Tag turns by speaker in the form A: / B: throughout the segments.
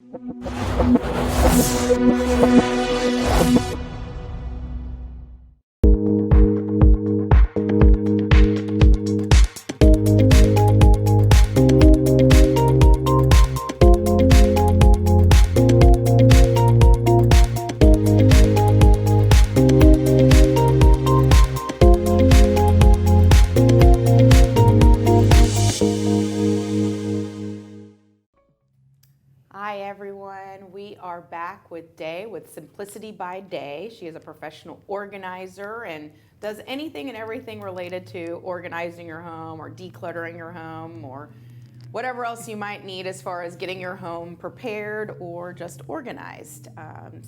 A: Hi everyone, we are back with Day with Simplicity by Day. She is a professional organizer and does anything and everything related to organizing your home or decluttering your home or whatever else you might need as far as getting your home prepared or just organized.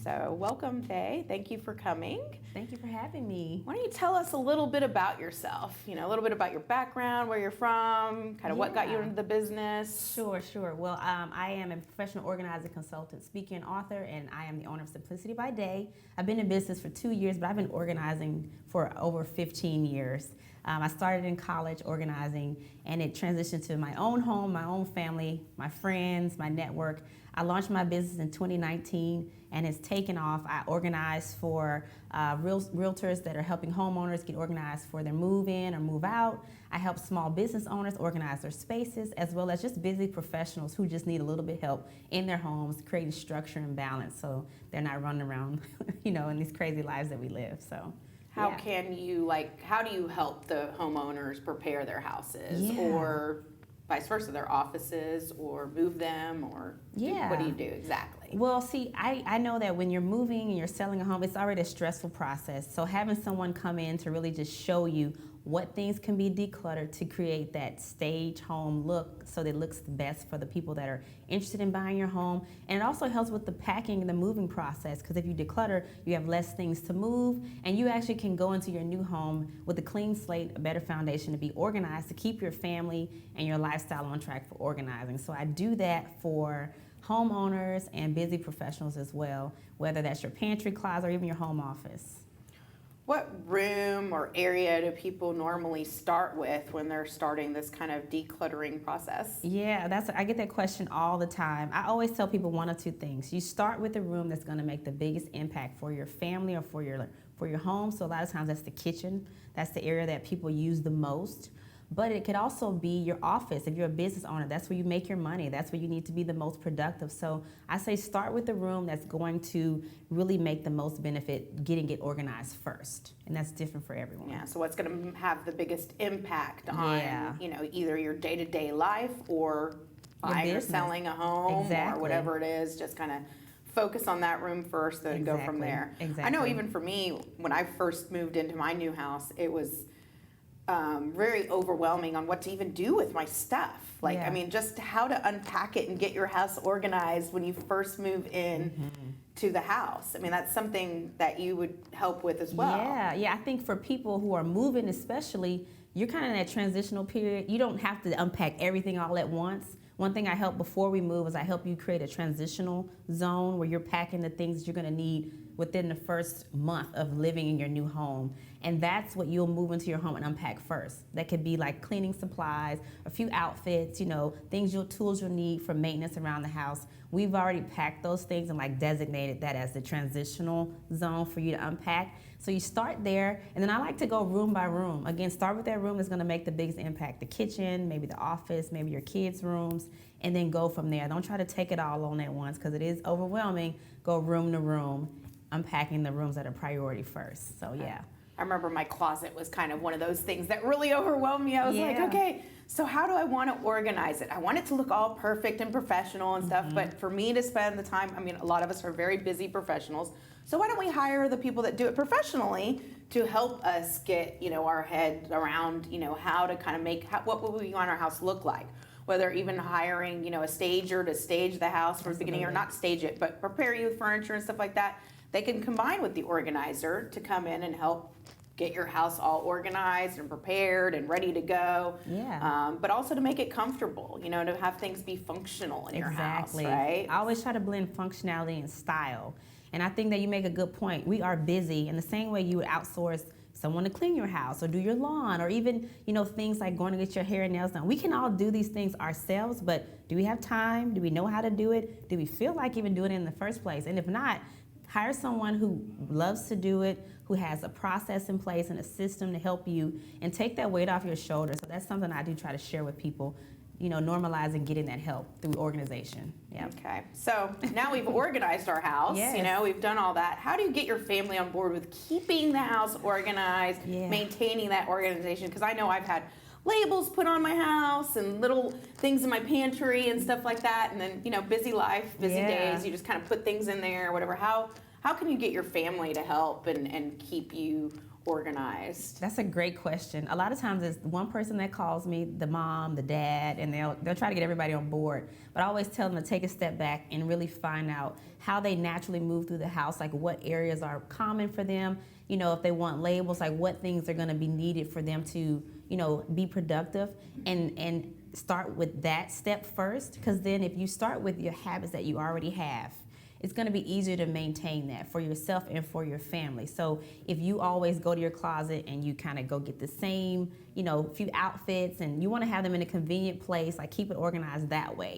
A: So welcome, Day. Thank you for coming.
B: Thank you for having me.
A: Why don't you tell us a little bit about yourself? A little bit about your background, where you're from, kind of what got you into the business.
B: Sure. Well, I am a professional organizer, consultant, speaker, and author, and I am the owner of Simplicity by Day. I've been in business for 2 years, but I've been organizing for over 15 years. I started in college organizing, and it transitioned to my own home, my own family, my friends, my network. I launched my business in 2019, and it's taken off. I organize for realtors that are helping homeowners get organized for their move in or move out. I help small business owners organize their spaces, as well as just busy professionals who just need a little bit help in their homes, creating structure and balance so they're not running around, in these crazy lives that we live. So.
A: How do you help the homeowners prepare their houses or vice versa, their offices, or move them, or what do you do exactly?
B: Well, see, I know that when you're moving and you're selling a home, it's already a stressful process. So having someone come in to really just show you what things can be decluttered to create that stage home look so that it looks the best for the people that are interested in buying your home. And it also helps with the packing and the moving process, because if you declutter, you have less things to move, and you actually can go into your new home with a clean slate, a better foundation to be organized, to keep your family and your lifestyle on track for organizing. So I do that for homeowners and busy professionals as well, whether that's your pantry, closet, or even your home office.
A: What room or area do people normally start with when they're starting this kind of decluttering process?
B: Yeah, I get that question all the time. I always tell people one of two things. You start with the room that's going to make the biggest impact for your family or for your home. So a lot of times that's the kitchen. That's the area that people use the most. But it could also be your office. If you're a business owner, that's where you make your money. That's where you need to be the most productive. So I say start with the room that's going to really make the most benefit, getting it organized first. And that's different for everyone.
A: Yeah, so what's going to have the biggest impact on, either your day-to-day life or buying or selling a home or whatever it is, just kind of focus on that room first and go from there.
B: Exactly.
A: I know even for me, when I first moved into my new house, it was very overwhelming on what to even do with my stuff. Just how to unpack it and get your house organized when you first move in to the house. That's something that you would help with as well.
B: Yeah. I think for people who are moving especially, you're kind of in that transitional period. You don't have to unpack everything all at once. One thing I help before we move is I help you create a transitional zone where you're packing the things that you're going to need within the first month of living in your new home. And that's what you'll move into your home and unpack first. That could be like cleaning supplies, a few outfits, tools you'll need for maintenance around the house. We've already packed those things and designated that as the transitional zone for you to unpack. So you start there, and then I like to go room by room. Again, start with that room that's gonna make the biggest impact. The kitchen, maybe the office, maybe your kids' rooms, and then go from there. Don't try to take it all on at once, because it is overwhelming. Go room to room, unpacking the rooms that are priority first. So yeah.
A: I remember my closet was kind of one of those things that really overwhelmed me. I was like, okay, so how do I want to organize it? I want it to look all perfect and professional and stuff, but for me to spend the time, a lot of us are very busy professionals, so why don't we hire the people that do it professionally to help us get, our head around, how to kind of what would we want our house look like? Whether even hiring, a stager to stage the house from the beginning, or not stage it, but prepare you with furniture and stuff like that. They can combine with the organizer to come in and help get your house all organized and prepared and ready to go.
B: Yeah.
A: But also to make it comfortable, to have things be functional in your house, right?
B: I always try to blend functionality and style. And I think that you make a good point. We are busy in the same way you would outsource someone to clean your house or do your lawn, or even, things like going to get your hair and nails done. We can all do these things ourselves, but do we have time? Do we know how to do it? Do we feel like even doing it in the first place? And if not, hire someone who loves to do it, who has a process in place and a system to help you, and take that weight off your shoulders. So that's something I do try to share with people, normalizing getting that help through organization. Yeah.
A: Okay. So now we've organized our house.
B: Yes.
A: We've done all that. How do you get your family on board with keeping the house organized, maintaining that organization? Because I know I've had labels put on my house and little things in my pantry and stuff like that. And then, busy life, busy days, you just kind of put things in there, whatever. How can you get your family to help and keep you organized?
B: That's a great question. A lot of times it's one person that calls me, the mom, the dad, and they'll try to get everybody on board. But I always tell them to take a step back and really find out how they naturally move through the house, like what areas are common for them. If they want labels, like what things are going to be needed for them to, be productive, and start with that step first. Because then if you start with your habits that you already have, it's going to be easier to maintain that for yourself and for your family. So if you always go to your closet and you kind of go get the same, few outfits, and you want to have them in a convenient place, like keep it organized that way.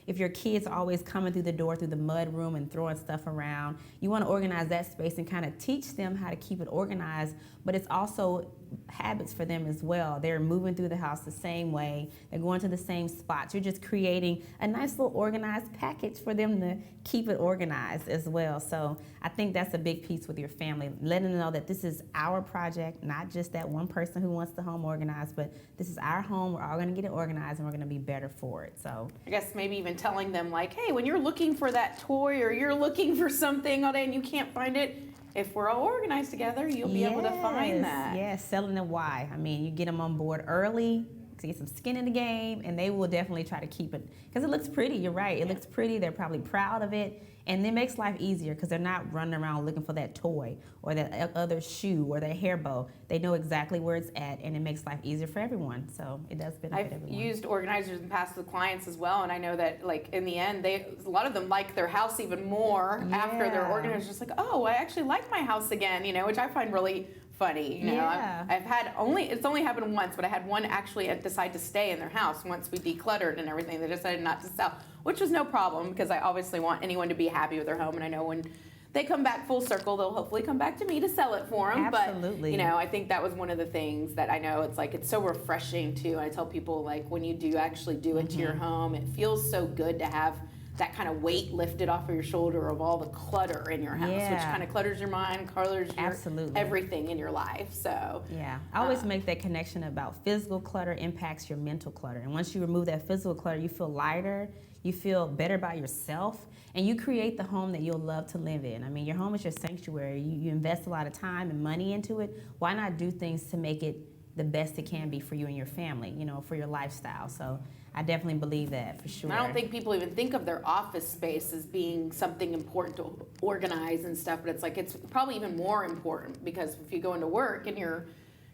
B: If your kids are always coming through the door through the mud room and throwing stuff around, you want to organize that space and kind of teach them how to keep it organized. But it's also habits for them as well. They're moving through the house the same way. They're going to the same spots. You're just creating a nice little organized package for them to keep it organized as well. So I think that's a big piece with your family, letting them know that this is our project, not just that one person who wants the home organized, but this is our home. We're all going to get it organized, and we're going to be better for it. So
A: I guess maybe even telling them, like, hey, when you're looking for that toy or you're looking for something all day and you can't find it, if we're all organized together, you'll be able to find that.
B: Yes, selling them why. I mean, you get them on board early to get some skin in the game, and they will definitely try to keep it because it looks pretty. You're right. It looks pretty. They're probably proud of it, and it makes life easier because they're not running around looking for that toy or that other shoe or that hair bow. They know exactly where it's at, and it makes life easier for everyone. So it does benefit everyone.
A: I've used organizers in the past with clients as well, and I know that, like, in the end, a lot of them like their house even more after they're organized. Just like, oh, I actually like my house again, which I find really funny. I've had it's only happened once, but I had one actually decide to stay in their house once we decluttered and everything. They decided not to sell, which was no problem because I obviously want anyone to be happy with their home, and I know when they come back full circle, they'll hopefully come back to me to sell it for them.
B: Absolutely.
A: But I think that was one of the things that I know it's so refreshing too. I tell people, like, when you do actually do it to your home, it feels so good to have that kind of weight lifted off of your shoulder of all the clutter in your house, which kind of clutters your mind, colors your everything in your life. So
B: I always make that connection about physical clutter impacts your mental clutter. And once you remove that physical clutter, you feel lighter, you feel better about yourself, and you create the home that you'll love to live in. I mean, your home is your sanctuary. You invest a lot of time and money into it. Why not do things to make it the best it can be for you and your family, for your lifestyle? So I definitely believe that for sure.
A: I don't think people even think of their office space as being something important to organize and stuff, but it's probably even more important because if you go into work and you're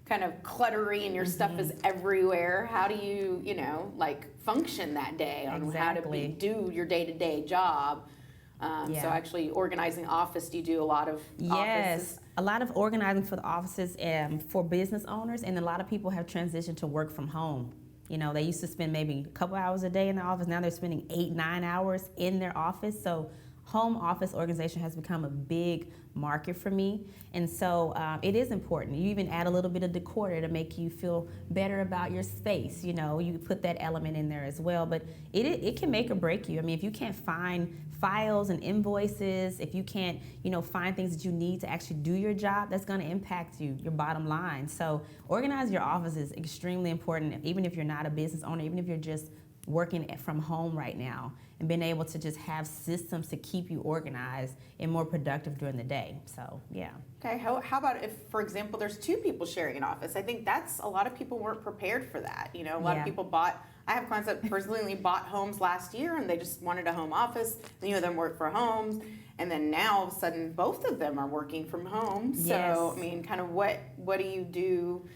A: kind of cluttery and your stuff is everywhere, how do you, function that day on how to do your day-to-day job? So actually organizing office, do you do a lot of offices?
B: A lot of organizing for the offices for business owners, and a lot of people have transitioned to work from home. They used to spend maybe a couple hours a day in the office. Now they're spending 8-9 hours in their office. So home office organization has become a big market for me. And so it is important. You even add a little bit of decor to make you feel better about your space. You put that element in there as well. But it can make or break you. I mean, if you can't find files and invoices, if you can't, find things that you need to actually do your job, that's going to impact your bottom line. So organize your office is extremely important, even if you're not a business owner, even if you're just working from home right now, and being able to just have systems to keep you organized and more productive during the day. So, yeah.
A: Okay, how about if, for example, there's two people sharing an office? I think a lot of people weren't prepared for that. A lot of people I have clients that personally bought homes last year and they just wanted a home office. Many of them work for homes. And then now all of a sudden both of them are working from home. So, I mean, kind of what do you do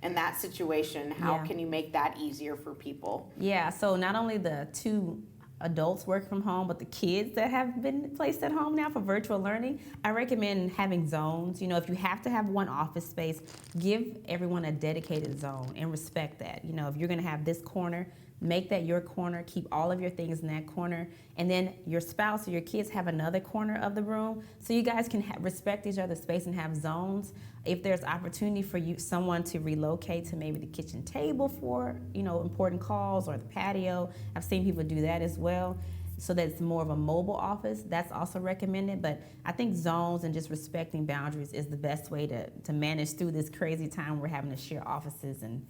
A: in that situation? How can you make that easier for people?
B: Yeah, so not only the two adults work from home, but the kids that have been placed at home now for virtual learning, I recommend having zones. You know, if you have to have one office space, give everyone a dedicated zone and respect that. You know, if you're going to have this corner, make that your corner, keep all of your things in that corner, and then your spouse or your kids have another corner of the room, so you guys can respect each other's space and have zones. If there's opportunity for someone to relocate to maybe the kitchen table for, you know, important calls, or the patio, I've seen people do that as well, so that it's more of a mobile office. That's also recommended, but I think zones and just respecting boundaries is the best way to manage through this crazy time we're having to share offices and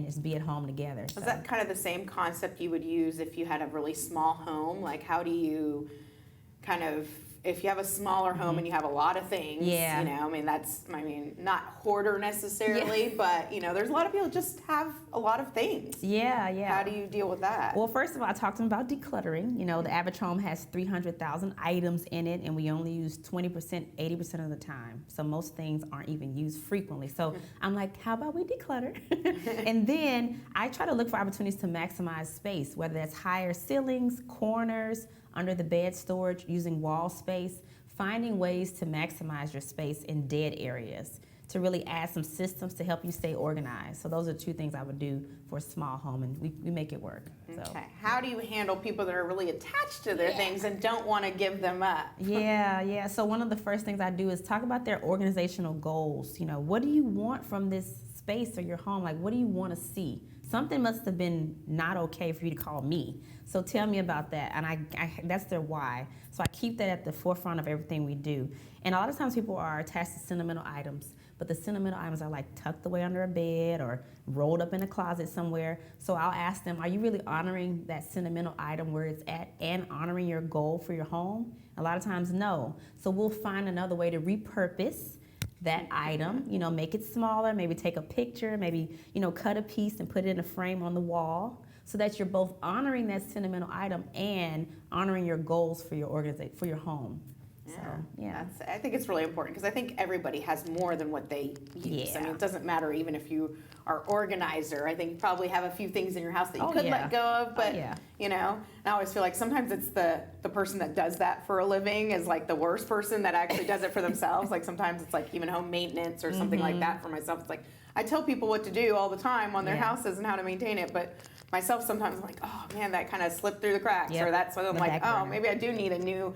B: just be at home together.
A: So. Is that kind of the same concept you would use if you had a really small home? Like, how do you kind of, if you have a smaller home and you have a lot of things, you know, not hoarder necessarily, but, you know, there's a lot of people just have a lot of things.
B: Yeah.
A: How do you deal with that?
B: Well, first of all, I talked to them about decluttering. You know, the average home has 300,000 items in it, and we only use 20%, 80% of the time. So most things aren't even used frequently. So I'm like, how about we declutter? And then I try to look for opportunities to maximize space, whether that's higher ceilings, corners, under the bed storage, using wall space, finding ways to maximize your space in dead areas, to really add some systems to help you stay organized. So those are two things I would do for a small home, and we make it work. So.
A: Okay. How do you handle people that are really attached to their things and don't want to give them up?
B: Yeah. So one of the first things I do is talk about their organizational goals. You know, what do you want from this space or your home? Like, what do you want to see? Something must have been not okay for you to call me. So tell me about that. And I that's their why. So I keep that at the forefront of everything we do. And a lot of times people are attached to sentimental items, but the sentimental items are like tucked away under a bed or rolled up in a closet somewhere. So I'll ask them, are you really honoring that sentimental item where it's at and honoring your goal for your home? A lot of times, no. So we'll find another way to repurpose that item, you know, make it smaller, maybe take a picture, maybe, you know, cut a piece and put it in a frame on the wall, so that you're both honoring that sentimental item and honoring your goals for your organization, for your home. So,
A: I think it's really important, because I think everybody has more than what they use. I mean, it doesn't matter even if you are organizer. I think you probably have a few things in your house that you could let go of, but you know, and I always feel like sometimes it's the person that does that for a living is like the worst person that actually does it for themselves. Like sometimes it's like even home maintenance or something like that for myself. It's like I tell people what to do all the time on their houses and how to maintain it, but myself sometimes I'm like, oh man, that kind of slipped through the cracks, or that's what I'm like, oh, maybe I do need a new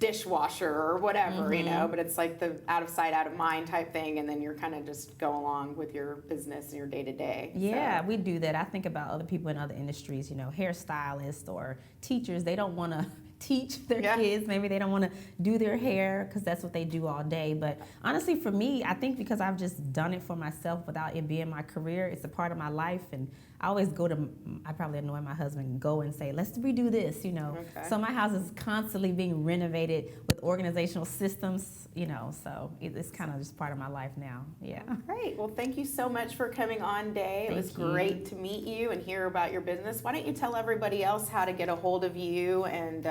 A: dishwasher or whatever, you know, but it's like the out of sight, out of mind type thing, and then you're kind of just go along with your business and your day to day.
B: Yeah, we do that. I think about other people in other industries, you know, hairstylists or teachers. They don't want to teach their kids. Maybe they don't want to do their hair because that's what they do all day. But honestly, for me, I think because I've just done it for myself without it being my career, it's a part of my life. And I always I probably annoy my husband, go and say, let's redo this, you know. Okay. So my house is constantly being renovated with organizational systems, you know, so it's kind of just part of my life now. Yeah.
A: Great. Well, thank you so much for coming on, Day. It was great to meet you and hear about your business. Why don't you tell everybody else how to get a hold of you and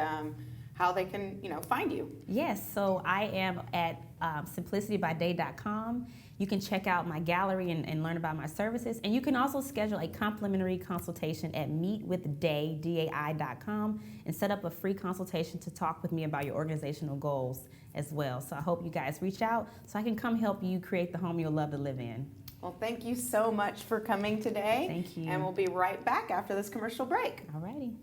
A: how they can, you know, find you?
B: Yes. So I am at simplicitybyday.com. You can check out my gallery and learn about my services. And you can also schedule a complimentary consultation at meetwithdai.com and set up a free consultation to talk with me about your organizational goals as well. So I hope you guys reach out so I can come help you create the home you'll love to live in.
A: Well, thank you so much for coming today.
B: Thank you.
A: And we'll be right back after this commercial break.
B: All righty.